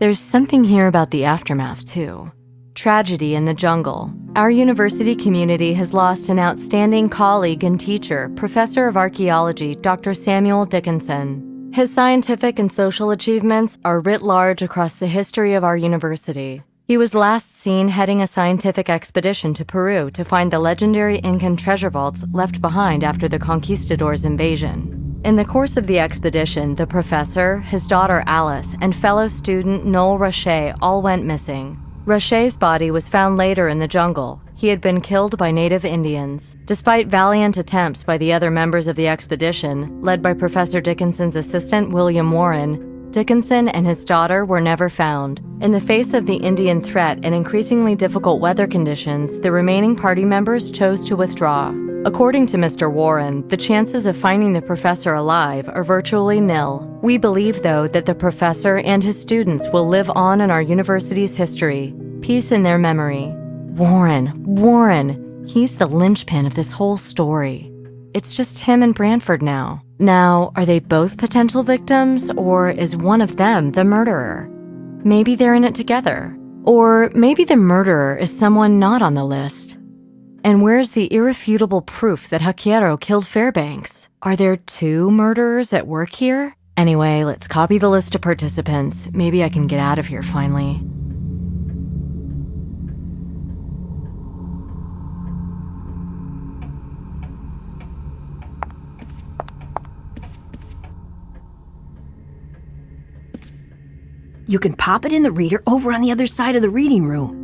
There's something here about the aftermath, too. Tragedy in the jungle. Our university community has lost an outstanding colleague and teacher, Professor of Archaeology, Dr. Samuel Dickinson. His scientific and social achievements are writ large across the history of our university. He was last seen heading a scientific expedition to Peru to find the legendary Incan treasure vaults left behind after the conquistadors' invasion. In the course of the expedition, the professor, his daughter Alice, and fellow student Noel Roche all went missing. Roche's body was found later in the jungle. He had been killed by native Indians. Despite valiant attempts by the other members of the expedition, led by Professor Dickinson's assistant William Warren, Dickinson and his daughter were never found. In the face of the Indian threat and increasingly difficult weather conditions, the remaining party members chose to withdraw. According to Mr. Warren, the chances of finding the professor alive are virtually nil. We believe, though, that the professor and his students will live on in our university's history. Peace in their memory. Warren! He's the linchpin of this whole story. It's just him and Branford now. Now, are they both potential victims, or is one of them the murderer? Maybe they're in it together. Or maybe the murderer is someone not on the list. And where's the irrefutable proof that Haquero killed Fairbanks? Are there two murderers at work here? Anyway, let's copy the list of participants. Maybe I can get out of here finally. You can pop it in the reader over on the other side of the reading room.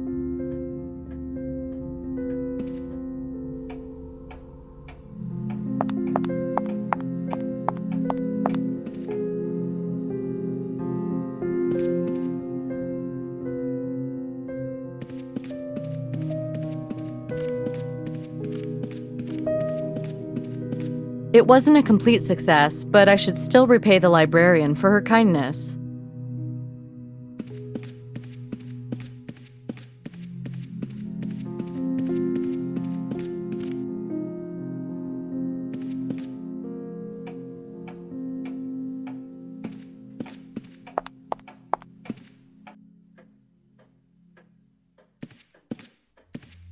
It wasn't a complete success, but I should still repay the librarian for her kindness.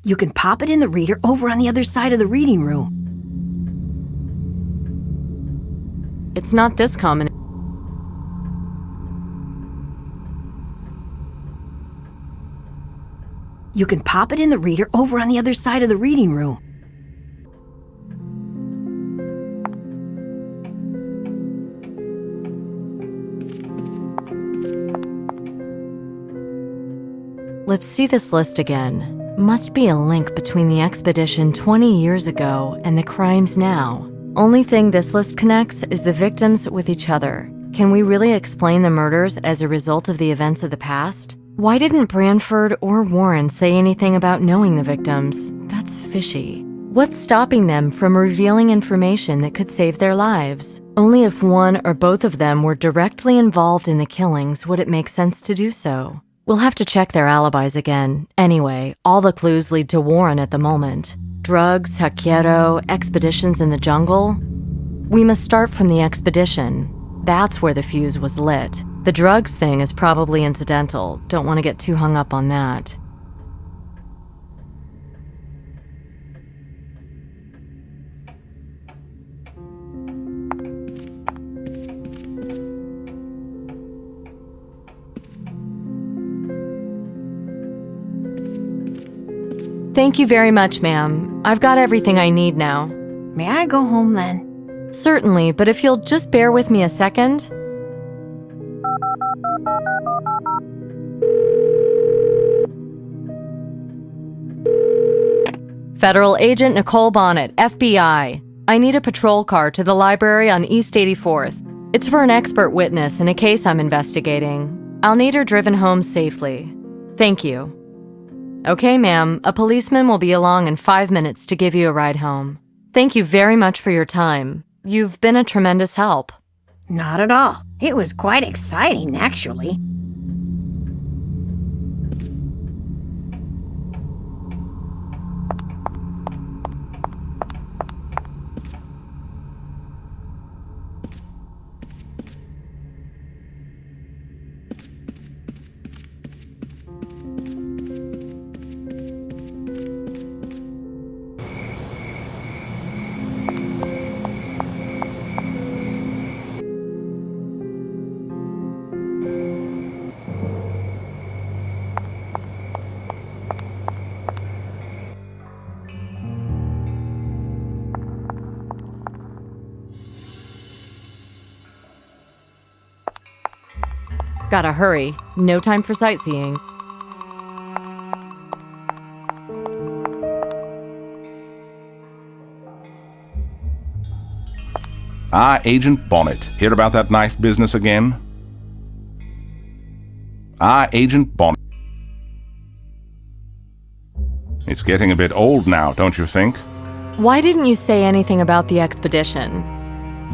You can pop it in the reader over on the other side of the reading room. It's not this common. You can pop it in the reader over on the other side of the reading room. Let's see this list again. Must be a link between the expedition 20 years ago and the crimes now. Only thing this list connects is the victims with each other. Can we really explain the murders as a result of the events of the past? Why didn't Branford or Warren say anything about knowing the victims? That's fishy. What's stopping them from revealing information that could save their lives? Only if one or both of them were directly involved in the killings would it make sense to do so. We'll have to check their alibis again. Anyway, all the clues lead to Warren at the moment. Drugs, Haquero, expeditions in the jungle. We must start from the expedition. That's where the fuse was lit. The drugs thing is probably incidental. Don't want to get too hung up on that. Thank you very much, ma'am. I've got everything I need now. May I go home then? Certainly, but if you'll just bear with me a second. Federal Agent Nicole Bonnet, FBI. I need a patrol car to the library on East 84th. It's for an expert witness in a case I'm investigating. I'll need her driven home safely. Thank you. Okay, ma'am, a policeman will be along in 5 minutes to give you a ride home. Thank you very much for your time. You've been a tremendous help. Not at all. It was quite exciting, actually. Gotta hurry. No time for sightseeing. Agent Bonnet. Hear about that knife business again? Agent Bonnet. It's getting a bit old now, don't you think? Why didn't you say anything about the expedition?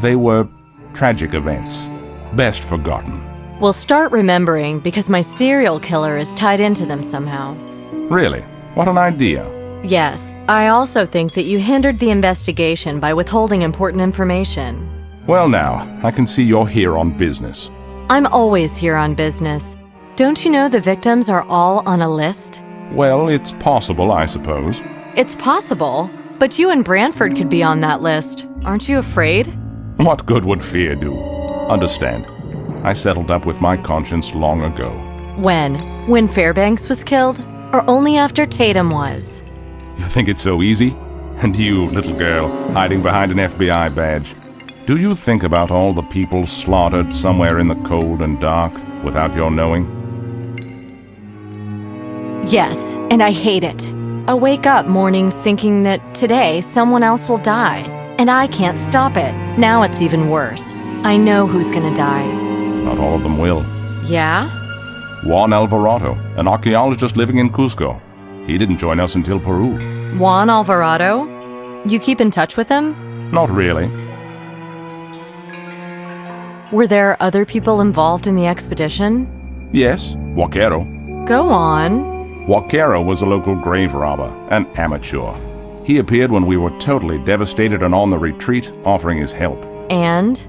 They were tragic events. Best forgotten. We'll start remembering because my serial killer is tied into them somehow. Really? What an idea. Yes, I also think that you hindered the investigation by withholding important information. Well now, I can see you're here on business. I'm always here on business. Don't you know the victims are all on a list? Well, it's possible, I suppose. It's possible, but you and Branford could be on that list. Aren't you afraid? What good would fear do? Understand, I settled up with my conscience long ago. When? When Fairbanks was killed? Or only after Tatum was? You think it's so easy? And you, little girl, hiding behind an FBI badge. Do you think about all the people slaughtered somewhere in the cold and dark without your knowing? Yes, and I hate it. I wake up mornings thinking that today someone else will die, and I can't stop it. Now it's even worse. I know who's gonna die. Not all of them will. Yeah? Juan Alvarado, an archaeologist living in Cusco. He didn't join us until Peru. Juan Alvarado? You keep in touch with him? Not really. Were there other people involved in the expedition? Yes, Vaquero. Go on. Vaquero was a local grave robber, an amateur. He appeared when we were totally devastated and on the retreat, offering his help. And?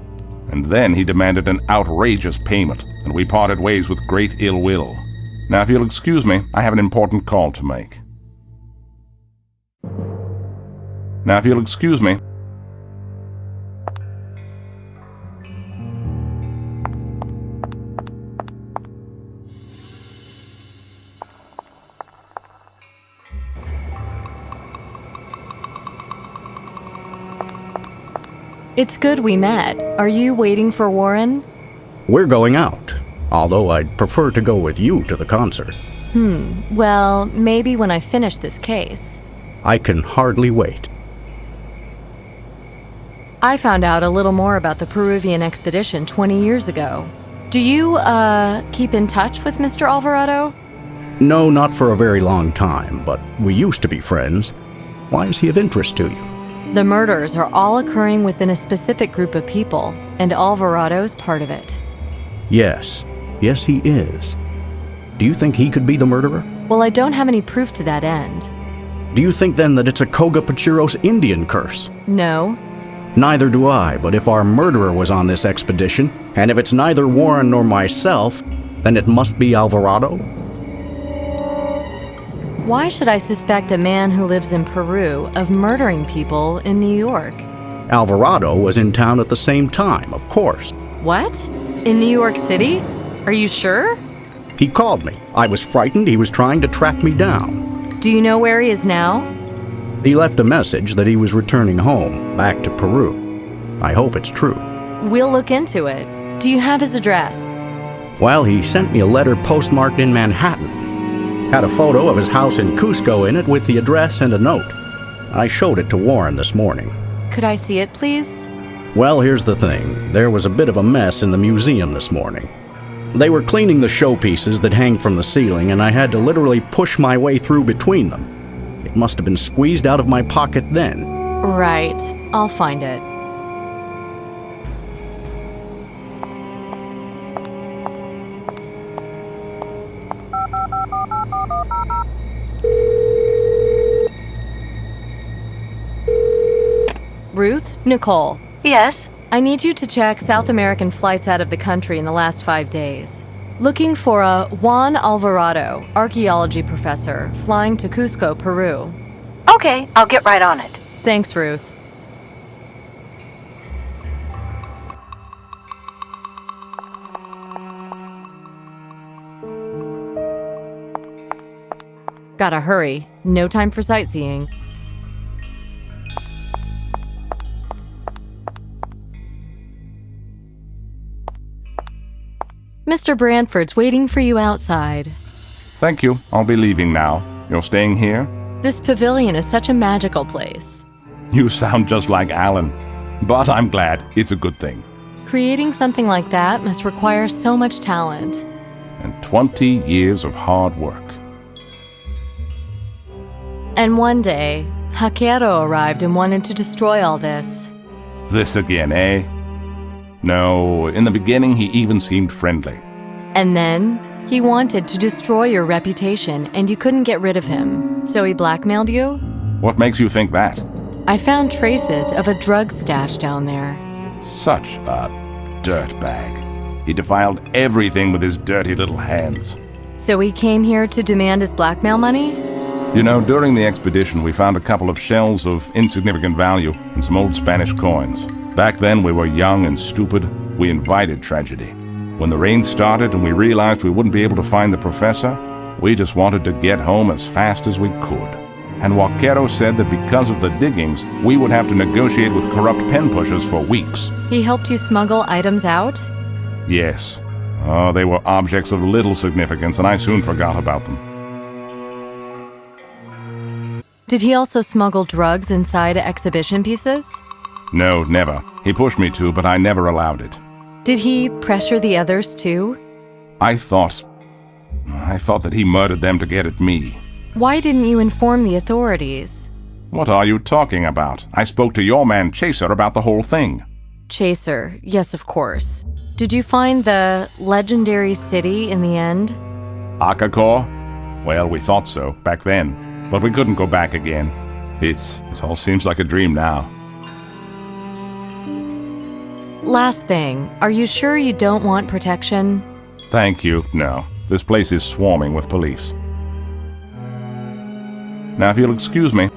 And then he demanded an outrageous payment, and we parted ways with great ill will. Now, if you'll excuse me, I have an important call to make. Now, if you'll excuse me. It's good we met. Are you waiting for Warren? We're going out, although I'd prefer to go with you to the concert. Well, maybe when I finish this case. I can hardly wait. I found out a little more about the Peruvian expedition 20 years ago. Do you, keep in touch with Mr. Alvarado? No, not for a very long time, but we used to be friends. Why is he of interest to you? The murders are all occurring within a specific group of people, and Alvarado's part of it. Yes. Yes, he is. Do you think he could be the murderer? Well, I don't have any proof to that end. Do you think then that it's a Koga Pachiros Indian curse? No. Neither do I, but if our murderer was on this expedition, and if it's neither Warren nor myself, then it must be Alvarado? Why should I suspect a man who lives in Peru of murdering people in New York? Alvarado was in town at the same time, of course. What? In New York City? Are you sure? He called me. I was frightened he was trying to track me down. Do you know where he is now? He left a message that he was returning home, back to Peru. I hope it's true. We'll look into it. Do you have his address? Well, he sent me a letter postmarked in Manhattan. Had a photo of his house in Cusco in it with the address and a note. I showed it to Warren this morning. Could I see it, please? Well, here's the thing. There was a bit of a mess in the museum this morning. They were cleaning the showpieces that hang from the ceiling, and I had to literally push my way through between them. It must have been squeezed out of my pocket then. Right. I'll find it. Ruth? Nicole. Yes? I need you to check South American flights out of the country in the last 5 days. Looking for a Juan Alvarado, archaeology professor, flying to Cusco, Peru. Okay, I'll get right on it. Thanks, Ruth. Gotta hurry. No time for sightseeing. Mr. Brantford's waiting for you outside. Thank you. I'll be leaving now. You're staying here? This pavilion is such a magical place. You sound just like Alan. But I'm glad. It's a good thing. Creating something like that must require so much talent. And 20 years of hard work. And one day, Haquero arrived and wanted to destroy all this. This again, eh? No, in the beginning he even seemed friendly. And then, he wanted to destroy your reputation and you couldn't get rid of him. So he blackmailed you? What makes you think that? I found traces of a drug stash down there. Such a dirtbag. He defiled everything with his dirty little hands. So he came here to demand his blackmail money? You know, during the expedition we found a couple of shells of insignificant value and some old Spanish coins. Back then we were young and stupid. We invited tragedy. When the rain started and we realized we wouldn't be able to find the professor, we just wanted to get home as fast as we could. And Haquero said that because of the diggings, we would have to negotiate with corrupt pen pushers for weeks. He helped you smuggle items out? Yes. Oh, they were objects of little significance, and I soon forgot about them. Did he also smuggle drugs inside exhibition pieces? No, never. He pushed me to, but I never allowed it. Did he pressure the others too? I thought that he murdered them to get at me. Why didn't you inform the authorities? What are you talking about? I spoke to your man Chaser about the whole thing. Chaser, yes, of course. Did you find the legendary city in the end? Akakor? Well, we thought so, back then. But we couldn't go back again. It all seems like a dream now. Last thing, are you sure you don't want protection? Thank you, no. This place is swarming with police. Now, if you'll excuse me.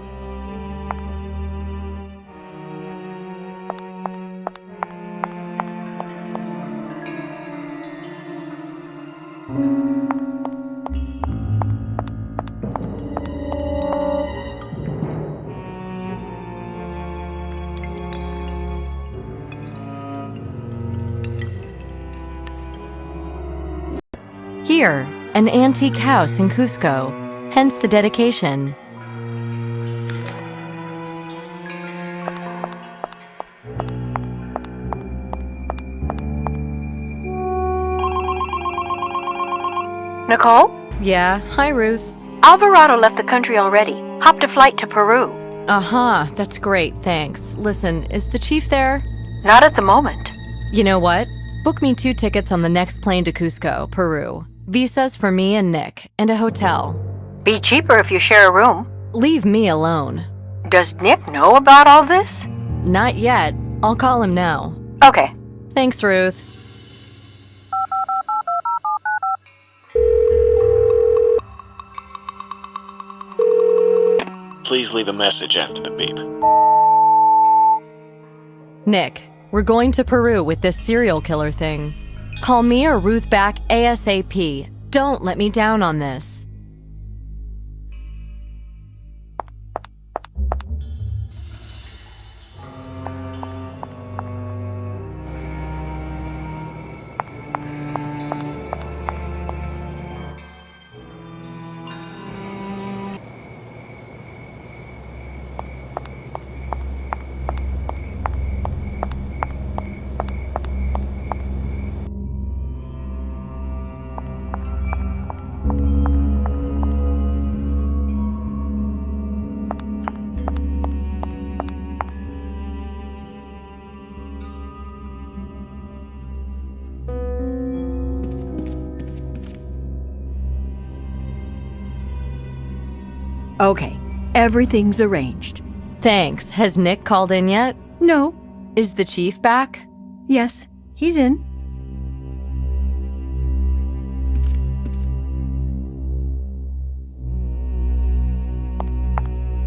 Here, an antique house in Cusco, hence the dedication. Nicole? Yeah, hi Ruth. Alvarado left the country already. Hopped a flight to Peru. Uh-huh, that's great, thanks. Listen, is the chief there? Not at the moment. You know what? Book me 2 tickets on the next plane to Cusco, Peru. Visas for me and Nick, and a hotel. Be cheaper if you share a room. Leave me alone. Does Nick know about all this? Not yet. I'll call him now. Okay. Thanks, Ruth. Please leave a message after the beep. Nick, we're going to Peru with this serial killer thing. Call me or Ruth back ASAP. Don't let me down on this. Okay. Everything's arranged. Thanks. Has Nick called in yet? No. Is the chief back? Yes. He's in.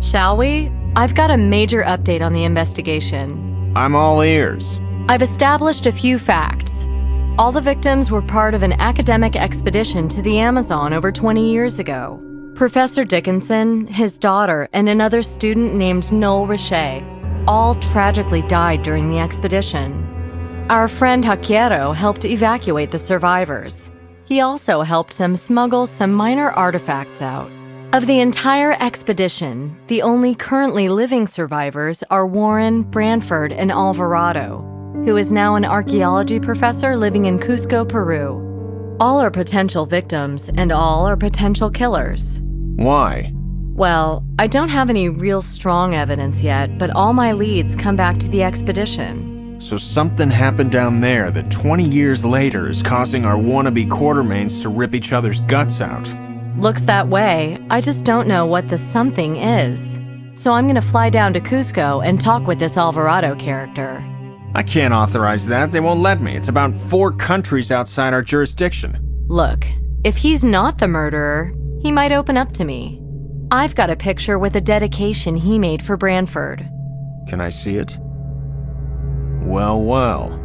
Shall we? I've got a major update on the investigation. I'm all ears. I've established a few facts. All the victims were part of an academic expedition to the Amazon over 20 years ago. Professor Dickinson, his daughter, and another student named Noel Richet all tragically died during the expedition. Our friend Hakiero helped evacuate the survivors. He also helped them smuggle some minor artifacts out. Of the entire expedition, the only currently living survivors are Warren, Branford, and Alvarado, who is now an archaeology professor living in Cusco, Peru. All are potential victims, and all are potential killers. Why? Well, I don't have any real strong evidence yet, but all my leads come back to the expedition. So something happened down there that 20 years later is causing our wannabe Quartermains to rip each other's guts out. Looks that way. I just don't know what the something is. So I'm gonna fly down to Cusco and talk with this Alvarado character. I can't authorize that. They won't let me. It's about 4 countries outside our jurisdiction. Look, if he's not the murderer, he might open up to me. I've got a picture with a dedication he made for Branford. Can I see it? Well, well.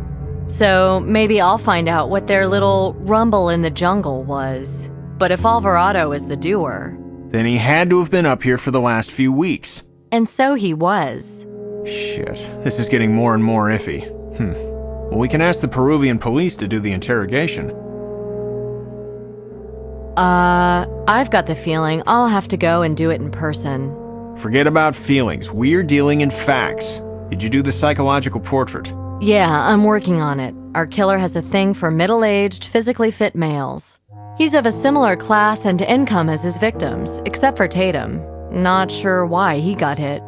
So maybe I'll find out what their little rumble in the jungle was. But if Alvarado is the doer... Then he had to have been up here for the last few weeks. And so he was. Shit, this is getting more and more iffy. Well, we can ask the Peruvian police to do the interrogation. I've got the feeling I'll have to go and do it in person. Forget about feelings. We're dealing in facts. Did you do the psychological portrait? Yeah, I'm working on it. Our killer has a thing for middle-aged, physically fit males. He's of a similar class and income as his victims, except for Tatum. Not sure why he got hit.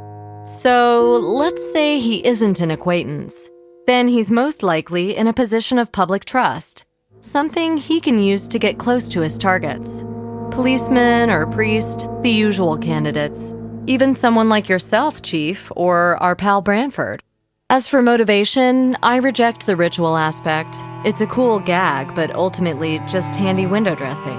So, let's say he isn't an acquaintance. Then he's most likely in a position of public trust. Something he can use to get close to his targets. Policeman or priest, the usual candidates. Even someone like yourself, Chief, or our pal Branford. As for motivation, I reject the ritual aspect. It's a cool gag, but ultimately just handy window dressing.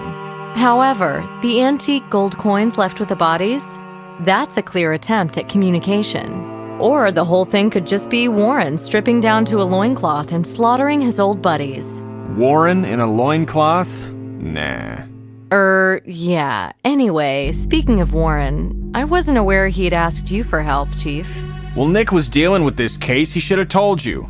However, the antique gold coins left with the bodies? That's a clear attempt at communication. Or the whole thing could just be Warren stripping down to a loincloth and slaughtering his old buddies. Warren in a loincloth? Nah. Yeah. Anyway, speaking of Warren, I wasn't aware he'd asked you for help, Chief. Well, Nick was dealing with this case. He should have told you.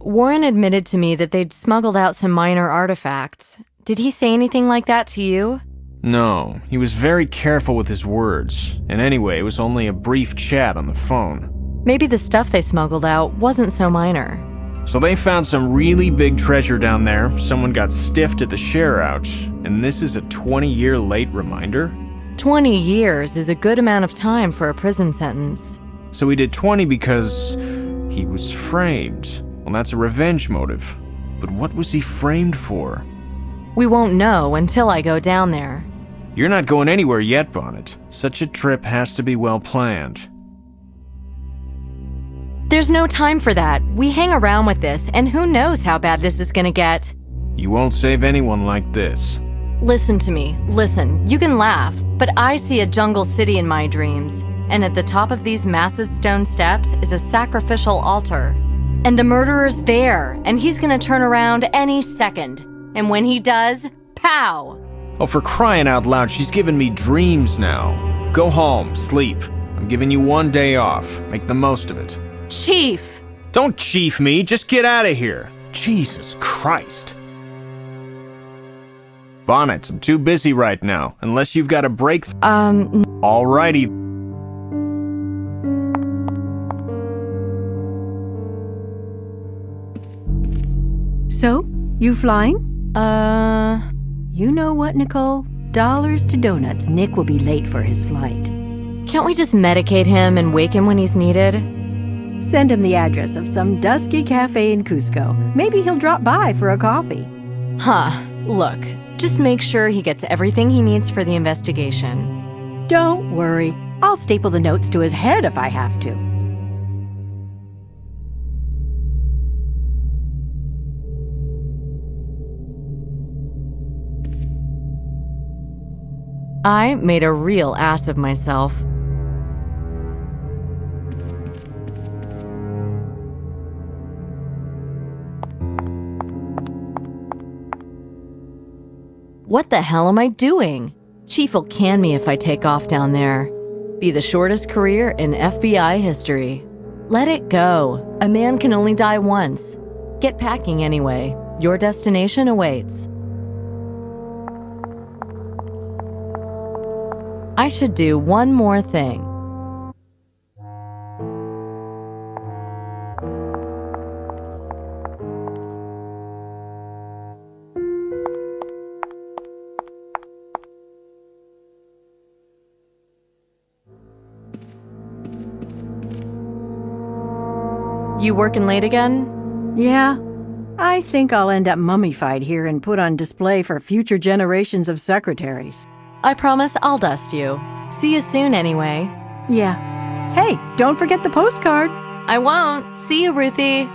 Warren admitted to me that they'd smuggled out some minor artifacts. Did he say anything like that to you? No, he was very careful with his words. And anyway, it was only a brief chat on the phone. Maybe the stuff they smuggled out wasn't so minor. So they found some really big treasure down there. Someone got stiffed at the share out. And this is a 20-year late reminder? 20 years is a good amount of time for a prison sentence. So he did 20 because he was framed. Well, that's a revenge motive. But what was he framed for? We won't know until I go down there. You're not going anywhere yet, Bonnet. Such a trip has to be well planned. There's no time for that. We hang around with this, and who knows how bad this is gonna get. You won't save anyone like this. Listen to me. Listen, you can laugh, but I see a jungle city in my dreams. And at the top of these massive stone steps is a sacrificial altar. And the murderer's there, and he's gonna turn around any second. And when he does, pow! Oh, for crying out loud, she's giving me dreams now. Go home, sleep. I'm giving you 1 day off. Make the most of it. Chief! Don't chief me, just get out of here. Jesus Christ. Bonnets, I'm too busy right now, unless you've got a break. Alrighty. So, you flying? You You know what, Nicole? Dollars to donuts, Nick will be late for his flight. can't we just medicate him and wake him when he's needed? Send him the address of some dusky cafe in Cusco. Maybe he'll drop by for a coffee. Look, just make sure he gets everything he needs for the investigation. Don't worry. I'll staple the notes to his head if I have to. I made a real ass of myself. What the hell am I doing? Chief will can me if I take off down there. Be the shortest career in FBI history. Let it go. A man can only die once. Get packing anyway. Your destination awaits. I should do one more thing. You working late again? Yeah, I think I'll end up mummified here and put on display for future generations of secretaries. I promise I'll dust you. See you soon anyway. Yeah. Hey, don't forget the postcard. I won't. See you, Ruthie.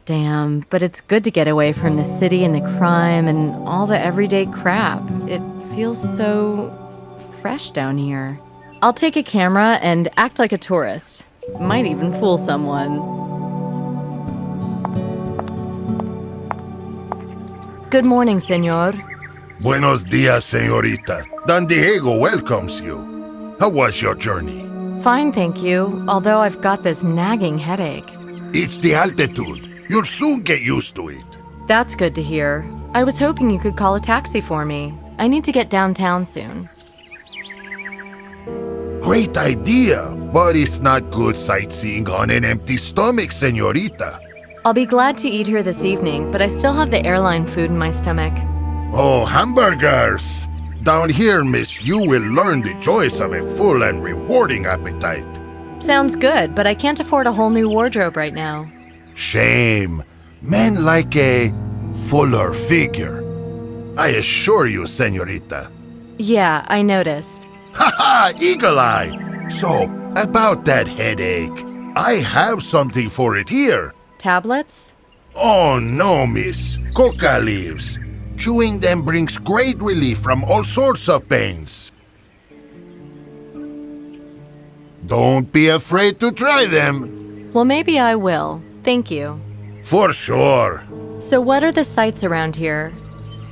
Damn, but it's good to get away from the city and the crime and all the everyday crap. It feels so fresh down here. I'll take a camera and act like a tourist. Might even fool someone. Good morning, senor. Buenos dias, señorita. Don Diego welcomes you. How was your journey? Fine, thank you, although I've got this nagging headache. It's the altitude. You'll soon get used to it. That's good to hear. I was hoping you could call a taxi for me. I need to get downtown soon. Great idea, but it's not good sightseeing on an empty stomach, señorita. I'll be glad to eat here this evening, but I still have the airline food in my stomach. Oh, hamburgers! Down here, miss, you will learn the joys of a full and rewarding appetite. Sounds good, but I can't afford a whole new wardrobe right now. Shame. Men like a fuller figure. I assure you, señorita. Yeah, I noticed. Ha! Eagle Eye! So, about that headache, I have something for it here. Tablets? Oh no, miss. Coca leaves. Chewing them brings great relief from all sorts of pains. Don't be afraid to try them. Well, maybe I will. Thank you. For sure. So what are the sights around here?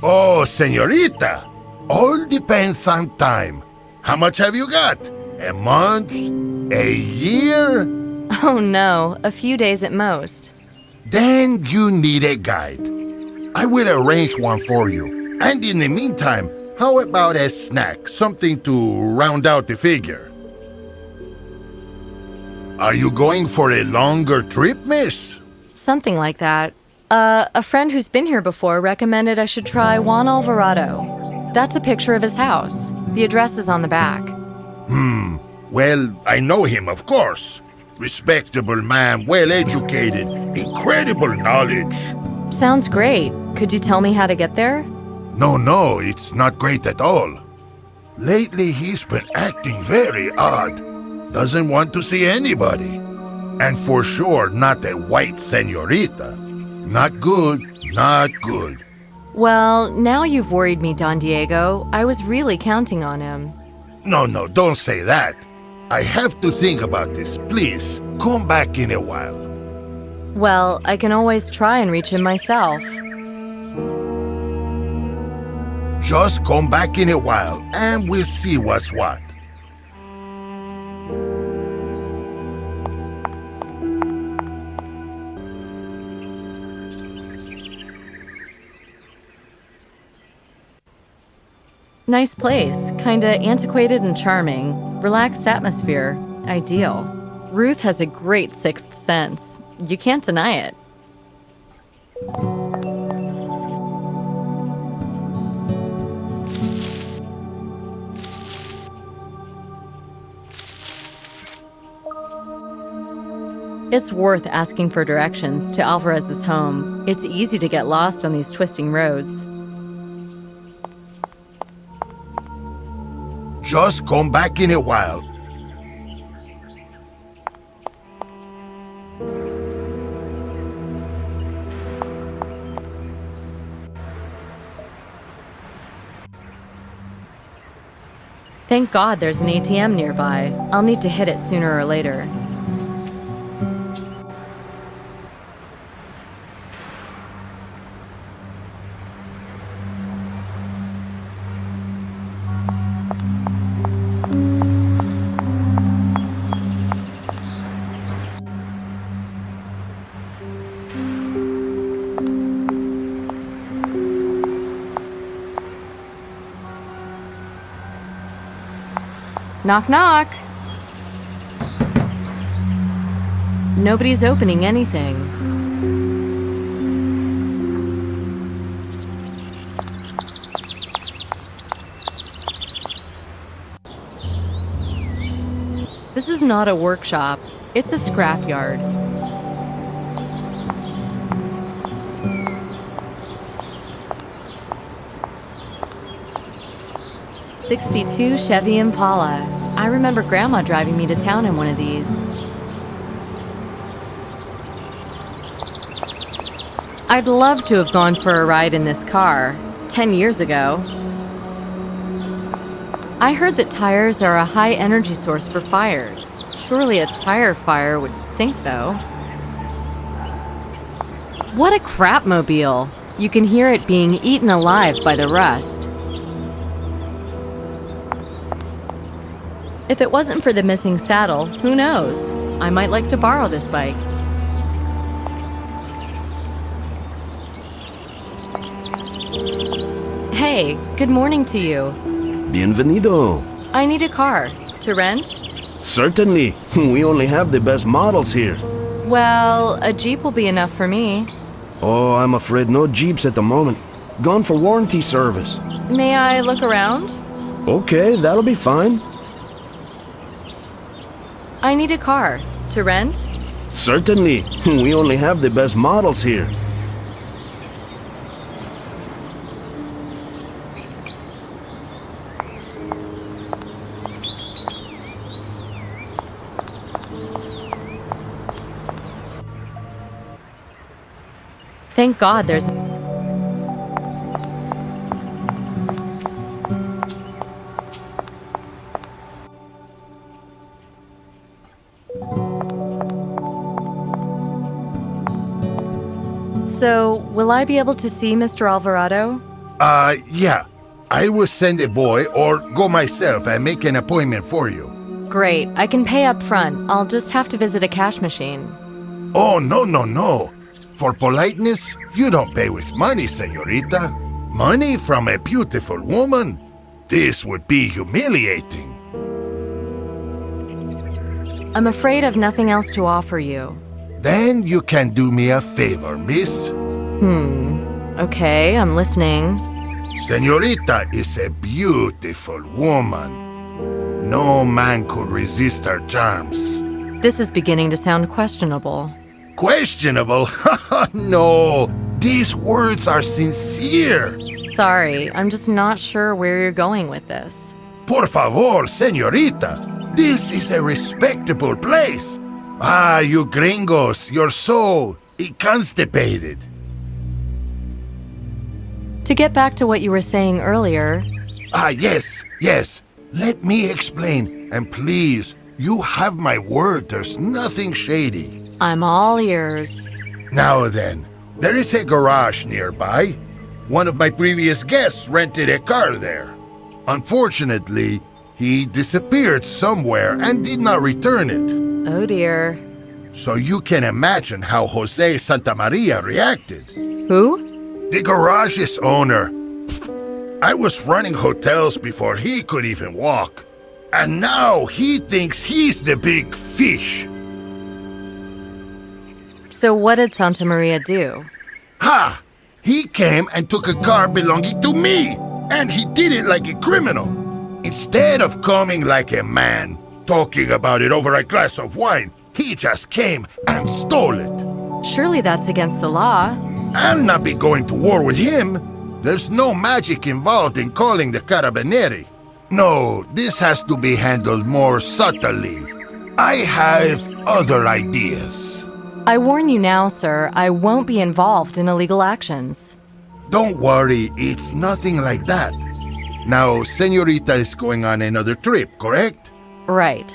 Oh, señorita. All depends on time. How much have you got? A month? A year? Oh no, a few days at most. Then you need a guide. I will arrange one for you. And in the meantime, how about a snack? Something to round out the figure. Are you going for a longer trip, miss? Something like that. A friend who's been here before recommended I should try Juan Alvarado. That's a picture of his house. The address is on the back. Well, I know him, of course. Respectable man, well-educated, incredible knowledge. Sounds great. Could you tell me how to get there? No, it's not great at all. Lately, he's been acting very odd. Doesn't want to see anybody. And for sure, not a white señorita. Not good, not good. Well, now you've worried me, Don Diego. I was really counting on him. No, don't say that. I have to think about this. Please, come back in a while. Well, I can always try and reach him myself. Just come back in a while, and we'll see what's what. Nice place, kinda antiquated and charming. Relaxed atmosphere, ideal. Ruth has a great sixth sense. You can't deny it. It's worth asking for directions to Alvarez's home. It's easy to get lost on these twisting roads. Just come back in a while. Thank God there's an ATM nearby. I'll need to hit it sooner or later. Knock, knock. Nobody's opening anything. This is not a workshop. It's a scrapyard. '62 Chevy Impala. I remember Grandma driving me to town in one of these. I'd love to have gone for a ride in this car 10 years ago. I heard that tires are a high energy source for fires. Surely a tire fire would stink, though. What a crapmobile! You can hear it being eaten alive by the rust. If it wasn't for the missing saddle, who knows? I might like to borrow this bike. Hey, good morning to you. Bienvenido. I need a car. To rent? Certainly. We only have the best models here. Well, a Jeep will be enough for me. Oh, I'm afraid no Jeeps at the moment. Gone for warranty service. May I look around? Okay, that'll be fine. I need a car. To rent? Certainly. We only have the best models here. Thank God there's... So, will I be able to see Mr. Alvarado? Yeah. I will send a boy or go myself and make an appointment for you. Great. I can pay up front. I'll just have to visit a cash machine. Oh, no. For politeness, you don't pay with money, señorita. Money from a beautiful woman? This would be humiliating. I'm afraid I've nothing else to offer you. Then you can do me a favor, miss. Okay, I'm listening. Señorita is a beautiful woman. No man could resist her charms. This is beginning to sound questionable. Questionable? No, these words are sincere. Sorry, I'm just not sure where you're going with this. Por favor, señorita. This is a respectable place. Ah, you gringos, you're so constipated. To get back to what you were saying earlier... Ah, yes. Let me explain. And please, you have my word, there's nothing shady. I'm all ears. Now then, there is a garage nearby. One of my previous guests rented a car there. Unfortunately, he disappeared somewhere and did not return it. Oh dear. So you can imagine how Jose Santamaria reacted. Who? The garage's owner. I was running hotels before he could even walk. And now he thinks he's the big fish. So what did Santa Maria do? Ha! He came and took a car belonging to me. And he did it like a criminal. Instead of coming like a man, talking about it over a glass of wine, he just came and stole it. Surely that's against the law. I'll not be going to war with him. There's no magic involved in calling the Carabinieri. No, this has to be handled more subtly. I have other ideas. I warn you now, sir, I won't be involved in illegal actions. Don't worry, it's nothing like that. Now, Senorita is going on another trip, correct? Right.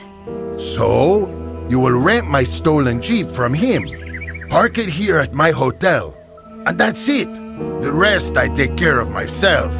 So, you will rent my stolen Jeep from him. Park it here at my hotel. And that's it. The rest I take care of myself.